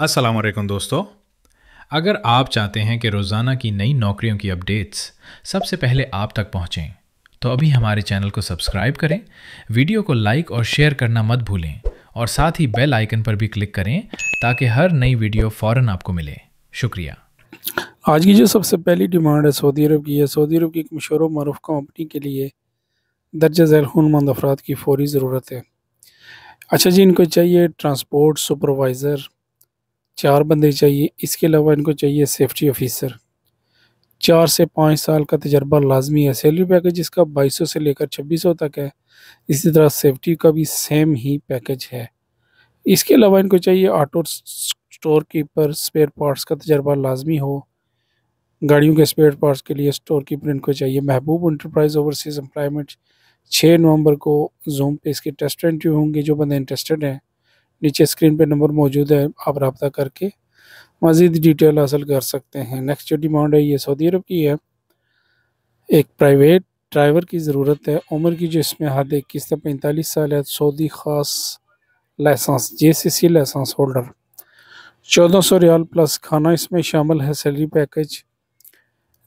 अस्सलाम वालेकुम दोस्तों। अगर आप चाहते हैं कि रोज़ाना की नई नौकरियों की अपडेट्स सबसे पहले आप तक पहुंचें, तो अभी हमारे चैनल को सब्सक्राइब करें, वीडियो को लाइक और शेयर करना मत भूलें और साथ ही बेल आइकन पर भी क्लिक करें ताकि हर नई वीडियो फ़ौरन आपको मिले। शुक्रिया। आज की जो सबसे पहली डिमांड है सऊदी अरब की है। सऊदी अरब की एक मशहूर मरूफ कंपनी के लिए दर्ज झैल हुनरमंद अफराद की फौरी ज़रूरत है। अच्छा जी, इनको चाहिए ट्रांसपोर्ट सुपरवाइज़र, 4 बंदे चाहिए। इसके अलावा इनको चाहिए सेफ्टी ऑफिसर। 4 से 5 साल का तजर्बा लाजमी है। सैलरी पैकेज इसका 2200 से लेकर 2600 तक है। इसी तरह सेफ्टी का भी सेम ही पैकेज है। इसके अलावा इनको चाहिए auto store keeper, spare parts का तजर्बा लाजमी हो। गाड़ियों के स्पेयर पार्ट्स के लिए स्टोर कीपर इनको चाहिए। महबूब इंटरप्राइज ओवरसीज एम्प्लॉयमेंट 6 नवंबर को जूम पे इसके टेस्ट इंटरव्यू होंगे। जो बंदे इंटरेस्टेड हैं, नीचे स्क्रीन पे नंबर मौजूद है, आप रब्ता करके मज़ीद डिटेल हासिल कर सकते हैं। नेक्स्ट जो डिमांड है ये सऊदी अरब की है। एक प्राइवेट ड्राइवर की ज़रूरत है। उम्र की जो इसमें हद 21 से 45 साल है। सऊदी ख़ास लाइसेंस JCC लाइसेंस होल्डर। 1400 रियाल प्लस खाना इसमें शामिल है। सैलरी पैकेज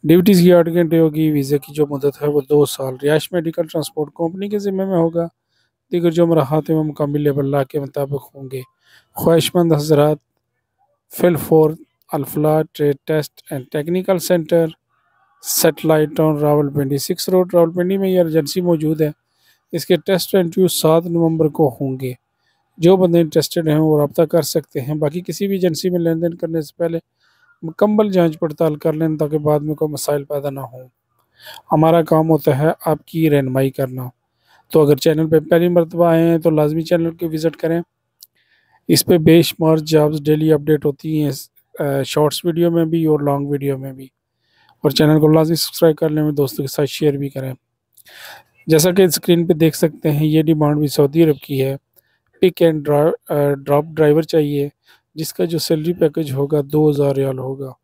ड्यूटीज़ की 8 घंटे होगी। वीज़े की जो मुद्दत है वो 2 साल। रिहाइश मेडिकल ट्रांसपोर्ट कंपनी के ज़िम्मे में होगा। दीगर जो मराहत व मुकामी लेबर ला के मुताबिक होंगे। ख्वाहिशमंद हजरात fill for Alfalah trade test and technical centre, satellite town Rawalpindi 6 road Rawalpindi में यह एजेंसी मौजूद है। इसके टेस्ट इंटरव्यू 7 नवंबर को होंगे। जो बंदे इंटरेस्टेड हैं वो रब्ता कर सकते हैं। बाकी किसी भी एजेंसी में लेन देन करने से पहले मुकम्मल जांच पड़ताल कर लें ताकि बाद में कोई मसाइल पैदा ना हो। हमारा काम होता है आपकी रहनुमाई करना। तो अगर चैनल पे पहली मरतबा आए हैं तो लाजमी चैनल को विज़िट करें। इस पे बेशुमार जॉब्स डेली अपडेट होती हैं, शॉर्ट्स वीडियो में भी और लॉन्ग वीडियो में भी। और चैनल को लाजमी सब्सक्राइब कर लें, में दोस्तों के साथ शेयर भी करें। जैसा कि स्क्रीन पे देख सकते हैं, ये डिमांड भी सऊदी अरब की है। पिक एंड ड्रॉप ड्राइवर चाहिए, जिसका जो सैलरी पैकेज होगा 2000 रियाल होगा।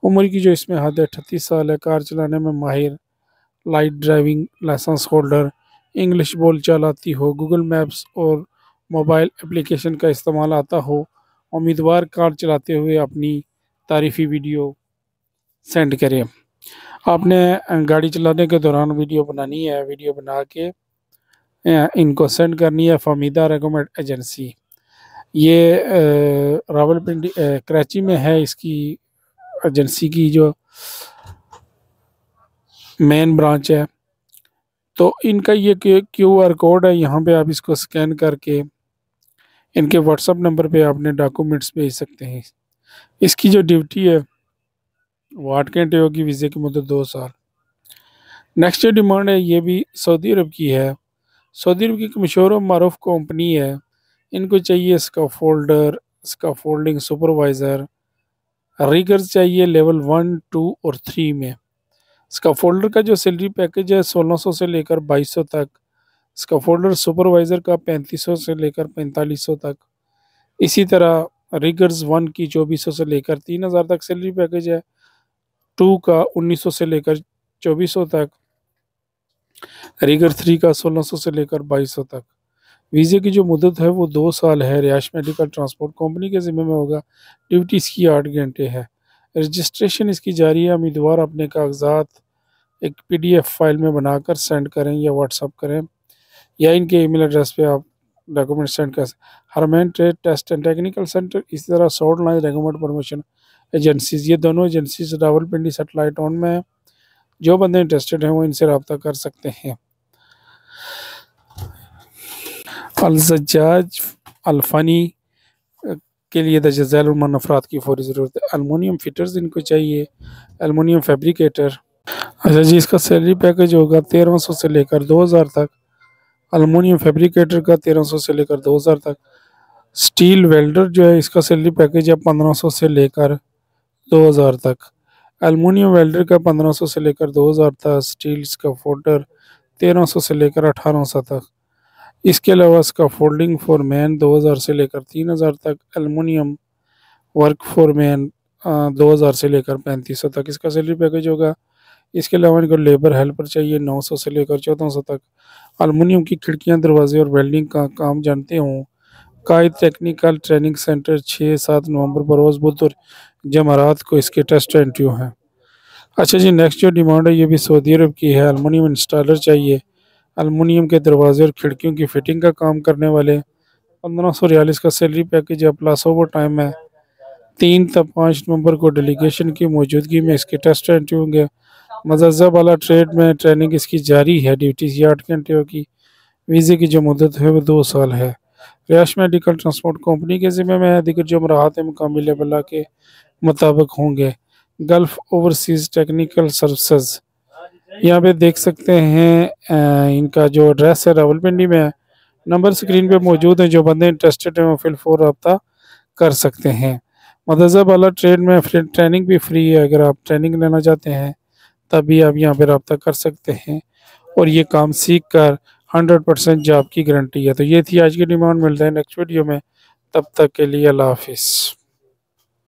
उम्र की जो इसमें हद है 38 साल है। कार चलाने में माहिर, light driving licence holder, English बोल चाल आती हो, गूगल मैप्स और मोबाइल एप्लीकेशन का इस्तेमाल आता हो। उम्मीदवार कार चलाते हुए अपनी तारीफ़ी वीडियो सेंड करें। आपने गाड़ी चलाने के दौरान वीडियो बनानी है। वीडियो बना के इनको सेंड करनी है। फमीदा रेकमेंड एजेंसी, ये रावलपिंडी कराची में है। इसकी एजेंसी की जो मेन ब्रांच है। तो इनका ये QR कोड है, यहाँ पे आप इसको स्कैन करके इनके व्हाट्सअप नंबर पे आपने डॉक्यूमेंट्स भेज सकते हैं। इसकी जो ड्यूटी है वो 8 घंटे होगी। वीज़े की मुद्दत 2 साल। नेक्स्ट जो डिमांड है ये भी सऊदी अरब की है। सऊदी अरब की एक मशहूर और मारूफ कंपनी है। इनको चाहिए स्काफोल्डिंग सुपरवाइज़र। रिगर्स चाहिए लेवल 1, 2 और 3 में। स्काफोल्डर का जो सैलरी पैकेज है 1600 से लेकर 2200 तक। स्काफोल्डर सुपरवाइज़र का 3500 से लेकर 4500 तक। इसी तरह रिगर्स 1 की 2400 से लेकर 3000 तक सैलरी पैकेज है। 2 का 1900 से लेकर 2400 तक। रिगर 3 का 1600 से लेकर 2200 तक। वीज़े की जो मुद्दत है वो 2 साल है। रिहाइश मेडिकल ट्रांसपोर्ट कंपनी के ज़िम्मे में होगा। ड्यूटी इसकी 8 घंटे है। रजिस्ट्रेशन इसकी जारी है। उम्मीदवार अपने कागजात एक PDF फाइल में बनाकर सेंड करें या व्हाट्सअप करें, या इनके ईमेल एड्रेस पे आप डॉक्यूमेंट सेंड कर सकते। Herman trade test and technical centre, इसी तरह sort line regiment promotion agencies, ये दोनों एजेंसीज रावलपिंडी सेटेलाइट टाउन में है। जो बंदे इंटरेस्टेड हैं वो इनसे रब्ता कर सकते हैं। अलजज्जाज अल्फानी के लिए दर्ज अफराद की फौरी ज़रूरत है। अलमोनियम फिटर्स इनको चाहिए। Aluminium fabricator. अच्छा जी, इसका सैलरी पैकेज होगा 1300 से लेकर 2000 तक। अलमोनियम फैब्रिकेटर का 1300 से लेकर 2000 तक। स्टील वेल्डर जो है इसका सैलरी पैकेज है 1500 से लेकर 2000 तक। अलमोनियम वेल्डर का 1500 से लेकर 2000 तक। स्टील स्काफोल्डर 1300 से लेकर 1800 तक। इसके अलावा स्काफोल्डिंग फॉर मैन 2000 से लेकर 3000 तक। अलमोनियम वर्क फॉर मैन 2000 से लेकर 3500 तक इसका सैलरी पैकेज होगा। इसके अलावा इनको लेबर हेल्पर चाहिए 900 से लेकर 1400 तक। अलमुनियम की खिड़कियां, दरवाजे और वेल्डिंग का काम जानते हों, कायद टेक्निकल ट्रेनिंग सेंटर 6-7 नवंबर बरोज़ बुध और जमरात को इसके टेस्ट इंटरव्यू हैं। अच्छा जी, नेक्स्ट जो डिमांड है ये भी सऊदी अरब की है। एलुमिनियम इंस्टॉलर चाहिए। एलुमिनियम के दरवाजे और खिड़कियों की फिटिंग का काम करने वाले। 1542 का सैलरी पैकेज है, प्लस ओवर टाइम है। 3 से 5 नवंबर को डेलीगेशन की मौजूदगी में इसके टेस्ट इंटरव्यू होंगे। मज़ज़ब वाला ट्रेड में ट्रेनिंग इसकी जारी है। ड्यूटी 8 घंटे होगी। वीज़े की जो मुद्दत है वो 2 साल है। रिहायश मेडिकल ट्रांसपोर्ट कंपनी के ज़िम्मे में है। दीगर जो मराहत मुकामी लेवल के मुताबिक होंगे। गल्फ़ ओवरसीज़ टेक्निकल सर्विसेज, यहाँ पे देख सकते हैं इनका जो एड्रेस है रावलपिंडी में है। नंबर स्क्रीन पे मौजूद है। जो बंदे इंटरेस्टेड हैं वो फिलफोर रब्ता कर सकते हैं। मदरसा वाला ट्रेड में ट्रेनिंग भी फ्री है। अगर आप ट्रेनिंग लेना चाहते हैं तभी आप यहाँ पे रब्ता कर सकते हैं और ये काम सीख कर 100% जॉब की गारंटी है। तो ये थी आज की डिमांड। मिलते हैं नेक्स्ट वीडियो में, तब तक के लिए अल्लाह हाफिज़।